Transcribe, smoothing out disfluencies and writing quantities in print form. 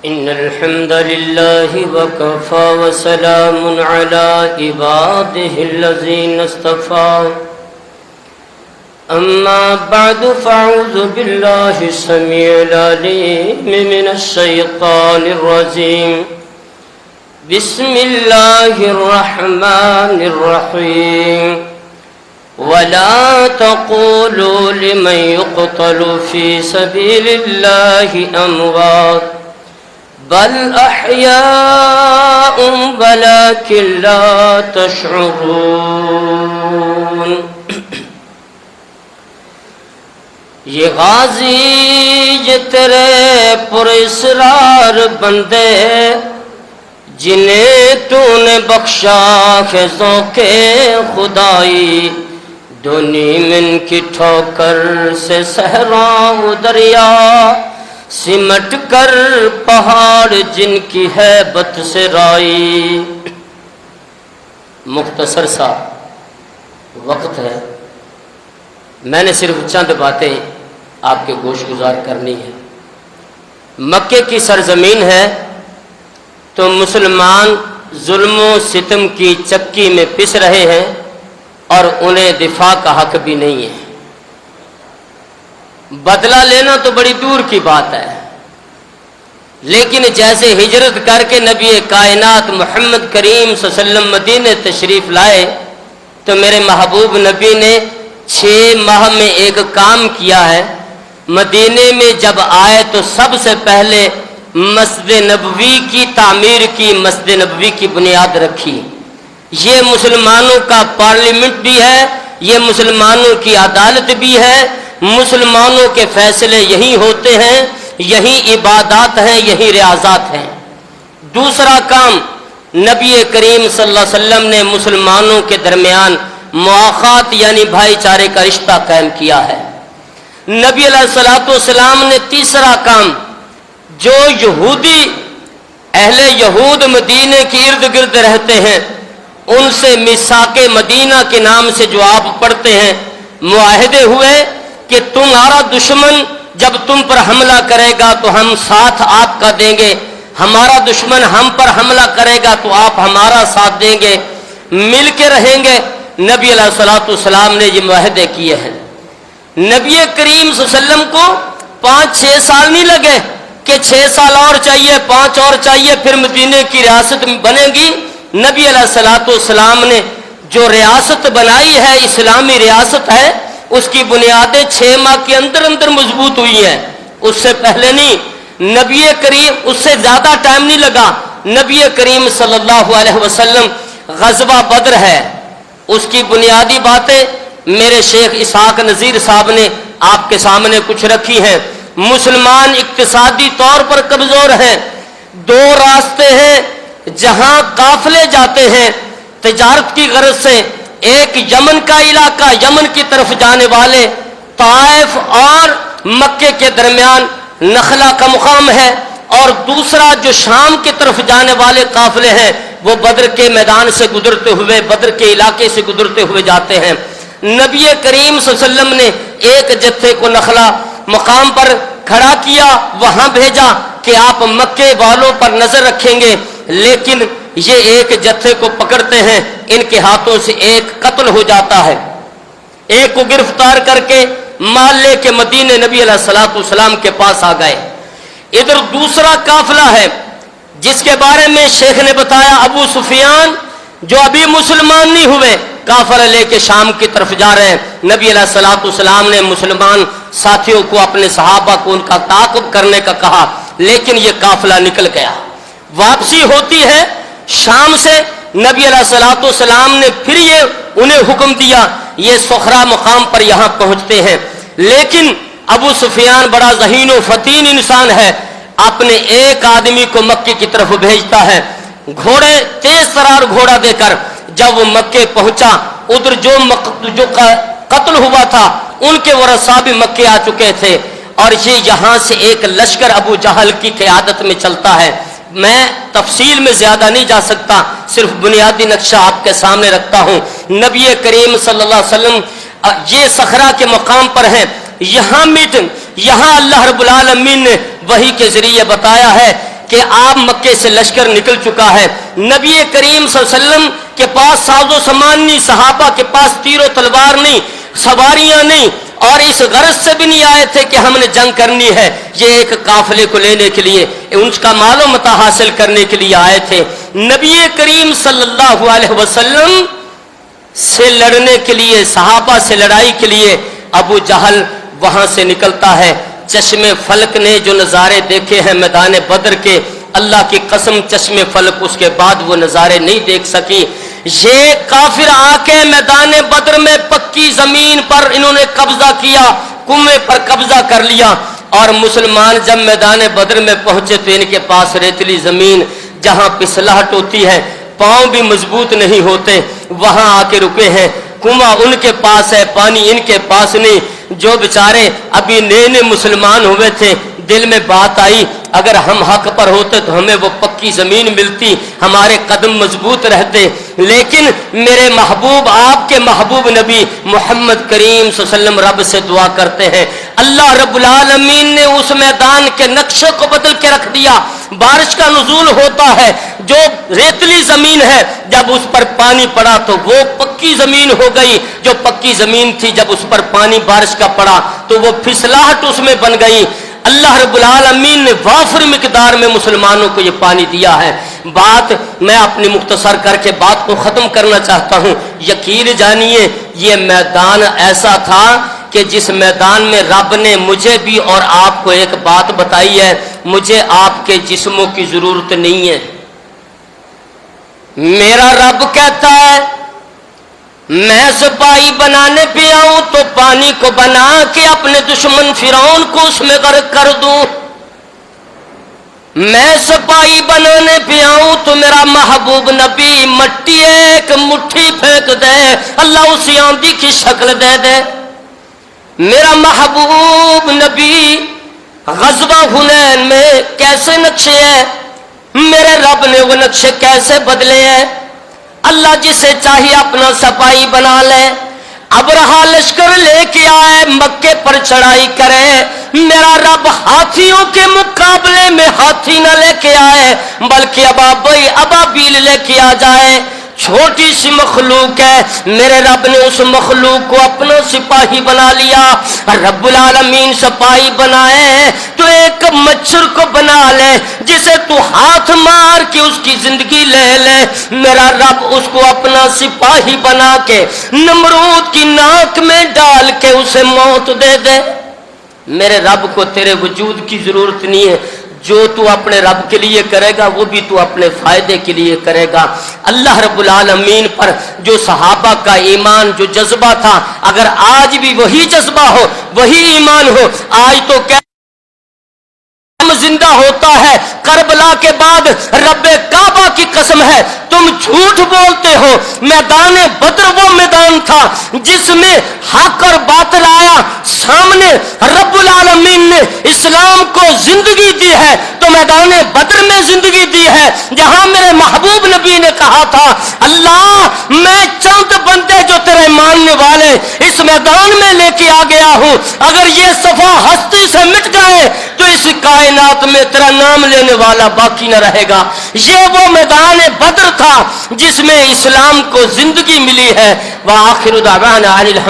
إن الحمد لله وكفى وسلام على عباده الذين اصطفى أما بعد فأعوذ بالله السميع العليم من الشيطان الرجيم بسم الله الرحمن الرحيم ولا تقولوا لمن يقتل في سبيل الله أموات بل أحياء ولكن لا تشعرون. یہ غازی یہ تیرے پراسرار بندے جنہیں تو نے بخشا ہے ذوق خدائی، دو نیمن کی ٹھوکر سے صحرا و دریا سمٹ کر پہاڑ جن کی ہیبت سے رائی. مختصر سا وقت ہے، میں نے صرف چند باتیں آپ کے گوش گزار کرنی ہے. مکے کی سرزمین ہے تو مسلمان ظلم و ستم کی چکی میں پس رہے ہیں اور انہیں دفاع کا حق بھی نہیں ہے. بدلہ لینا تو بڑی دور کی بات ہے، لیکن جیسے ہجرت کر کے نبی کائنات محمد کریم صلی اللہ علیہ وسلم مدینے تشریف لائے تو میرے محبوب نبی نے 6 ماہ میں ایک کام کیا ہے. مدینے میں جب آئے تو سب سے پہلے مسجد نبوی کی تعمیر کی، مسجد نبوی کی بنیاد رکھی. یہ مسلمانوں کا پارلیمنٹ بھی ہے، یہ مسلمانوں کی عدالت بھی ہے، مسلمانوں کے فیصلے یہی ہوتے ہیں، یہی عبادات ہیں، یہی ریاضات ہیں. دوسرا کام، نبی کریم صلی اللہ علیہ وسلم نے مسلمانوں کے درمیان مواخات یعنی بھائی چارے کا رشتہ قائم کیا ہے. نبی علیہ الصلوۃ والسلام نے تیسرا کام، جو یہودی اہل یہود مدینے کے ارد گرد رہتے ہیں ان سے میثاق مدینہ کے نام سے جو آپ پڑھتے ہیں، معاہدے ہوئے کہ تمہارا دشمن جب تم پر حملہ کرے گا تو ہم ساتھ آپ کا دیں گے، ہمارا دشمن ہم پر حملہ کرے گا تو آپ ہمارا ساتھ دیں گے، مل کے رہیں گے. نبی علیہ الصلوۃ والسلام نے یہ معاہدے کیے ہیں. نبی کریم صلی اللہ علیہ وسلم کو 5-6 سال نہیں لگے کہ 6 سال اور چاہیے، 5 اور چاہیے، پھر مدینے کی ریاست بنے گی. نبی علیہ الصلوۃ والسلام نے جو ریاست بنائی ہے، اسلامی ریاست ہے، اس کی بنیادیں 6 ماہ کے اندر اندر مضبوط ہوئی ہیں، اس سے پہلے نہیں. نبی کریم اس سے زیادہ ٹائم نہیں لگا. نبی کریم صلی اللہ علیہ وسلم غزوہ بدر ہے، اس کی بنیادی باتیں میرے شیخ اسحاق نذیر صاحب نے آپ کے سامنے کچھ رکھی ہیں. مسلمان اقتصادی طور پر کمزور ہیں. 2 راستے ہیں جہاں قافلے جاتے ہیں تجارت کی غرض سے. ایک یمن کا علاقہ، یمن کی طرف جانے والے طائف اور مکے کے درمیان نخلا کا مقام ہے، اور دوسرا جو شام کی طرف جانے والے قافلے ہیں وہ بدر کے میدان سے گزرتے ہوئے، بدر کے علاقے سے گزرتے ہوئے جاتے ہیں. نبی کریم صلی اللہ علیہ وسلم نے ایک جتھے کو نخلا مقام پر کھڑا کیا، وہاں بھیجا کہ آپ مکے والوں پر نظر رکھیں گے، لیکن یہ ایک جتھے کو پکڑتے ہیں، ان کے ہاتھوں سے ایک قتل ہو جاتا ہے. ایک کو گرفتار کر کے مال لے کے مدینے نبی علیہ الصلوۃ والسلام کے پاس آ گئے. ادھر دوسرا قافلہ ہے جس کے بارے میں شیخ نے بتایا، ابو سفیان جو ابھی مسلمان نہیں ہوئے قافلہ لے کے شام کی طرف جا رہے ہیں. نبی علیہ الصلوۃ والسلام نے مسلمان ساتھیوں کو، اپنے صحابہ کو ان کا تعاقب کرنے کا کہا، لیکن یہ قافلہ نکل گیا. واپسی ہوتی ہے شام سے، نبی علیہ الصلوۃ والسلام نے پھر یہ انہیں حکم دیا، یہ صخرہ مقام پر یہاں پہنچتے ہیں. لیکن ابو سفیان بڑا ذہین و فتین انسان ہے، اپنے ایک آدمی کو مکے کی طرف بھیجتا ہے، گھوڑے تیز ترار گھوڑا دے کر. جب وہ مکے پہنچا، ادھر جو قتل ہوا تھا ان کے ورثاء بھی مکے آ چکے تھے، اور یہ یہاں سے ایک لشکر ابو جہل کی قیادت میں چلتا ہے. میں تفصیل میں زیادہ نہیں جا سکتا، صرف بنیادی نقشہ آپ کے سامنے رکھتا ہوں. نبی کریم صلی اللہ علیہ وسلم یہ صخرہ کے مقام پر ہیں، یہاں میٹنگ، یہاں اللہ رب العالمین نے وحی کے ذریعے بتایا ہے کہ آپ مکے سے لشکر نکل چکا ہے، نبی کریم صلی اللہ علیہ وسلم کے پاس ساز و سامان نہیں، صحابہ کے پاس تیر و تلوار نہیں، سواریاں نہیں، اور اس غرض سے بھی نہیں آئے تھے کہ ہم نے جنگ کرنی ہے، یہ ایک قافلے کو لینے کے لیے، ان کا مال و متاع حاصل کرنے کے لیے آئے تھے۔ نبی کریم صلی اللہ علیہ وسلم سے لڑنے کے لیے، صحابہ سے لڑائی کے لیے ابو جہل وہاں سے نکلتا ہے۔ چشم فلک نے جو نظارے دیکھے ہیں میدان بدر کے، اللہ کی قسم چشم فلک اس کے بعد وہ نظارے نہیں دیکھ سکی۔ یہ کافر آ کے میدان بدر میں پکی زمین پر انہوں نے قبضہ کیا، کنویں پر قبضہ کر لیا، اور مسلمان جب میدان بدر میں پہنچے تو ان کے پاس ریتلی زمین جہاں پسلاہٹ ہوتی ہے، پاؤں بھی مضبوط نہیں ہوتے، وہاں آ کے رکے ہیں۔ کنواں ان کے پاس ہے، پانی ان کے پاس نہیں۔ جو بیچارے ابھی نئے نئے مسلمان ہوئے تھے، دل میں بات آئی اگر ہم حق پر ہوتے تو ہمیں وہ پکی زمین ملتی، ہمارے قدم مضبوط رہتے۔ لیکن میرے محبوب، آپ کے محبوب نبی محمد کریم صلی اللہ علیہ وسلم رب سے دعا کرتے ہیں، اللہ رب العالمین نے اس میدان کے نقشے کو بدل کے رکھ دیا۔ بارش کا نزول ہوتا ہے، جو ریتلی زمین ہے جب اس پر پانی پڑا تو وہ پکی زمین ہو گئی، جو پکی زمین تھی جب اس پر پانی بارش کا پڑا تو وہ پھسلاہٹ اس میں بن گئی۔ اللہ رب العالمین نے وافر مقدار میں مسلمانوں کو یہ پانی دیا ہے۔ بات میں اپنی مختصر کر کے بات کو ختم کرنا چاہتا ہوں۔ یقین جانیے یہ میدان ایسا تھا کہ جس میدان میں رب نے مجھے بھی اور آپ کو ایک بات بتائی ہے، مجھے آپ کے جسموں کی ضرورت نہیں ہے۔ میرا رب کہتا ہے میں سپاہی بنانے پہ آؤں تو پانی کو بنا کے اپنے دشمن فرعون کو اس میں غرق کر دوں۔ میں سپاہی بنانے پہ آؤں تو میرا محبوب نبی مٹی ایک مٹھی پھینک دے، اللہ اسی آندھی کی شکل دے دے۔ میرا محبوب نبی غزوہ حنین میں کیسے نقشے ہیں، میرے رب نے وہ نقشے کیسے بدلے ہیں۔ اللہ جسے چاہیے اپنا سپاہی بنا لے۔ ابرہا لشکر لے کے آئے، مکے پر چڑھائی کرے، میرا رب ہاتھیوں کے مقابلے میں ہاتھی نہ لے کے آئے بلکہ ابابیل لے کے آ جائے۔ چھوٹی سی مخلوق ہے، میرے رب نے اس مخلوق کو اپنا سپاہی بنا لیا۔ رب العالمین سپاہی بنائے تو ایک مچھر کو بنا لے جسے تو ہاتھ مار کے اس کی زندگی لے لے، میرا رب اس کو اپنا سپاہی بنا کے نمرود کی ناک میں ڈال کے اسے موت دے دے۔ میرے رب کو تیرے وجود کی ضرورت نہیں ہے، جو تو اپنے رب کے لیے کرے گا وہ بھی تو اپنے فائدے کے لیے کرے گا۔ اللہ رب العالمین پر جو صحابہ کا ایمان، جو جذبہ تھا، اگر آج بھی وہی جذبہ ہو، وہی ایمان ہو، آج تو زندہ ہوتا ہے۔ کربلا کے بعد رب کعبہ کی قسم ہے تم جھوٹ بولتے ہو، میدان بدر وہ میدان تھا جس میں حق اور باطل آیا سامنے، رب العالمین نے اسلام کو زندگی دی ہے تو میدان بدر میں زندگی دی ہے، جہاں میرے محبوب نبی نے کہا تھا اللہ میں چند بندے جو تیرے ماننے والے اس میدان میں لے کے آ گیا ہوں، اگر یہ صفحہ ہستی سے مٹ جائے تو اس کائنات میں تیرا نام لینے والا باقی نہ رہے گا۔ یہ وہ میدان بدر تھا جس میں اسلام کو زندگی ملی ہے۔ وآخر دعوانا الحمد